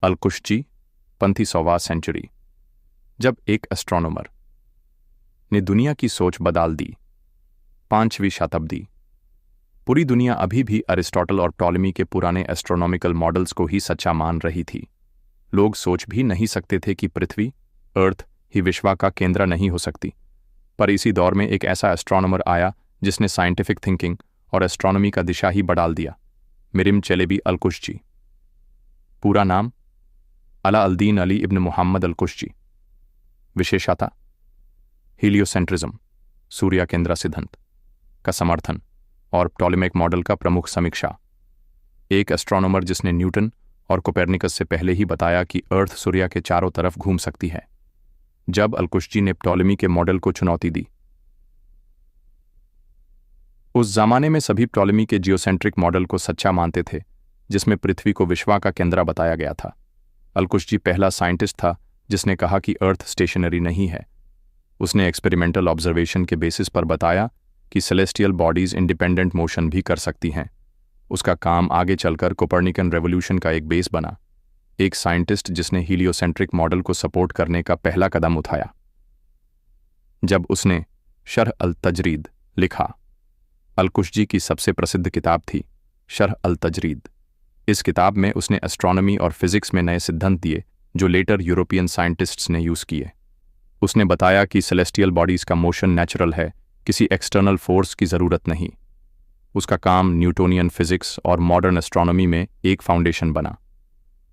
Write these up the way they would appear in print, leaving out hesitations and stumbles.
अलकुशजी, 15वीं century. जब एक astronomer ने दुनिया की सोच बदल दी। 5वीं शताब्दी। पूरी दुनिया अभी भी अरिस्टोटल और टॉलेमी के पुराने एस्ट्रोनॉमिकल मॉडल्स को ही सच्चा मान रही थी। लोग सोच भी नहीं सकते थे कि पृथ्वी, अर्थ ही विश्व का केंद्र नहीं हो सकती। पर इसी दौर में एक ऐसा एस्ट्रोनॉमर आया जिसने साइंटिफिक थिंकिंग और एस्ट्रोनॉमी का दिशा ही बदल दिया। मिरिम चेलेबी अलकुशजी। पूरा नाम अला अल-दीन अली इब्न मुहम्मद अलकुशजी। विशेषता हीलियोसेंट्रिज्म, सूर्य केंद्र सिद्धांत का समर्थन और टॉलेमिक मॉडल का प्रमुख समीक्षा। एक एस्ट्रोनॉमर जिसने न्यूटन और कोपेर्निकस से पहले ही बताया कि अर्थ सूर्य के चारों तरफ घूम सकती है। जब अलकुशजी ने टॉलेमी के मॉडल को चुनौती दी। उस जमाने में सभी टॉलेमी के जियोसेंट्रिक मॉडल को सच्चा मानते थे, जिसमें पृथ्वी को विश्व का केंद्र बताया गया था। अलकुशजी पहला साइंटिस्ट था जिसने कहा कि अर्थ स्टेशनरी नहीं है। उसने एक्सपेरिमेंटल ऑब्जर्वेशन के बेसिस पर बताया कि सेलेस्टियल बॉडीज इंडिपेंडेंट मोशन भी कर सकती हैं। उसका काम आगे चलकर कोपर्निकन रेवोल्यूशन का एक बेस बना। एक साइंटिस्ट जिसने हीलियोसेंट्रिक मॉडल को सपोर्ट करने का पहला कदम उठाया। जब उसने शरह अल-तजरीद लिखा। अलकुशजी की सबसे प्रसिद्ध किताब थी शरह अल-तजरीद। इस किताब में उसने एस्ट्रोनॉमी और फिजिक्स में नए सिद्धांत दिए जो लेटर यूरोपियन साइंटिस्ट्स ने यूज किए। उसने बताया कि सेलेस्टियल बॉडीज का मोशन नेचुरल है, किसी एक्सटर्नल फोर्स की ज़रूरत नहीं। उसका काम न्यूटोनियन फिजिक्स और मॉडर्न एस्ट्रोनॉमी में एक फाउंडेशन बना।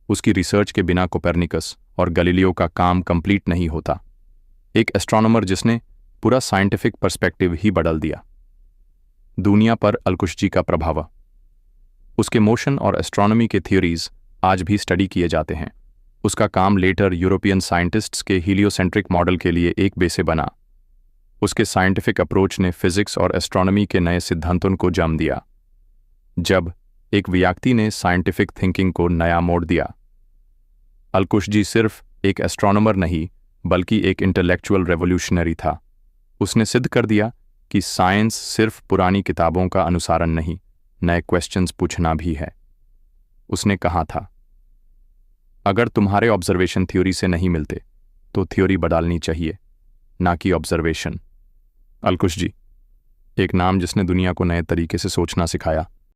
उसकी रिसर्च के बिना कोपेर्निकस और गैलीलियो का काम कंप्लीट नहीं होता। एक एस्ट्रोनॉमर जिसने पूरा साइंटिफिक पर्सपेक्टिव ही बदल दिया। दुनिया पर अलकुशजी का प्रभाव। उसके मोशन और एस्ट्रोनॉमी के थ्योरीज आज भी स्टडी किए जाते हैं। उसका काम लेटर यूरोपियन साइंटिस्ट्स के हीलियोसेंट्रिक मॉडल के लिए एक बेस बना। उसके साइंटिफिक अप्रोच ने फिजिक्स और एस्ट्रोनॉमी के नए सिद्धांतों को जन्म दिया। जब एक व्यक्ति ने साइंटिफिक थिंकिंग को नया मोड़ दिया। अलकुशजी सिर्फ एक एस्ट्रोनॉमर नहीं बल्कि एक इंटेलेक्चुअल रेवोल्यूशनरी था। उसने सिद्ध कर दिया कि साइंस सिर्फ पुरानी किताबों का अनुसरण नहीं, नए क्वेश्चंस पूछना भी है। उसने कहा था, अगर तुम्हारे ऑब्जर्वेशन थ्योरी से नहीं मिलते तो थ्योरी बदलनी चाहिए, ना कि ऑब्जर्वेशन। अलकुशजी, एक नाम जिसने दुनिया को नए तरीके से सोचना सिखाया।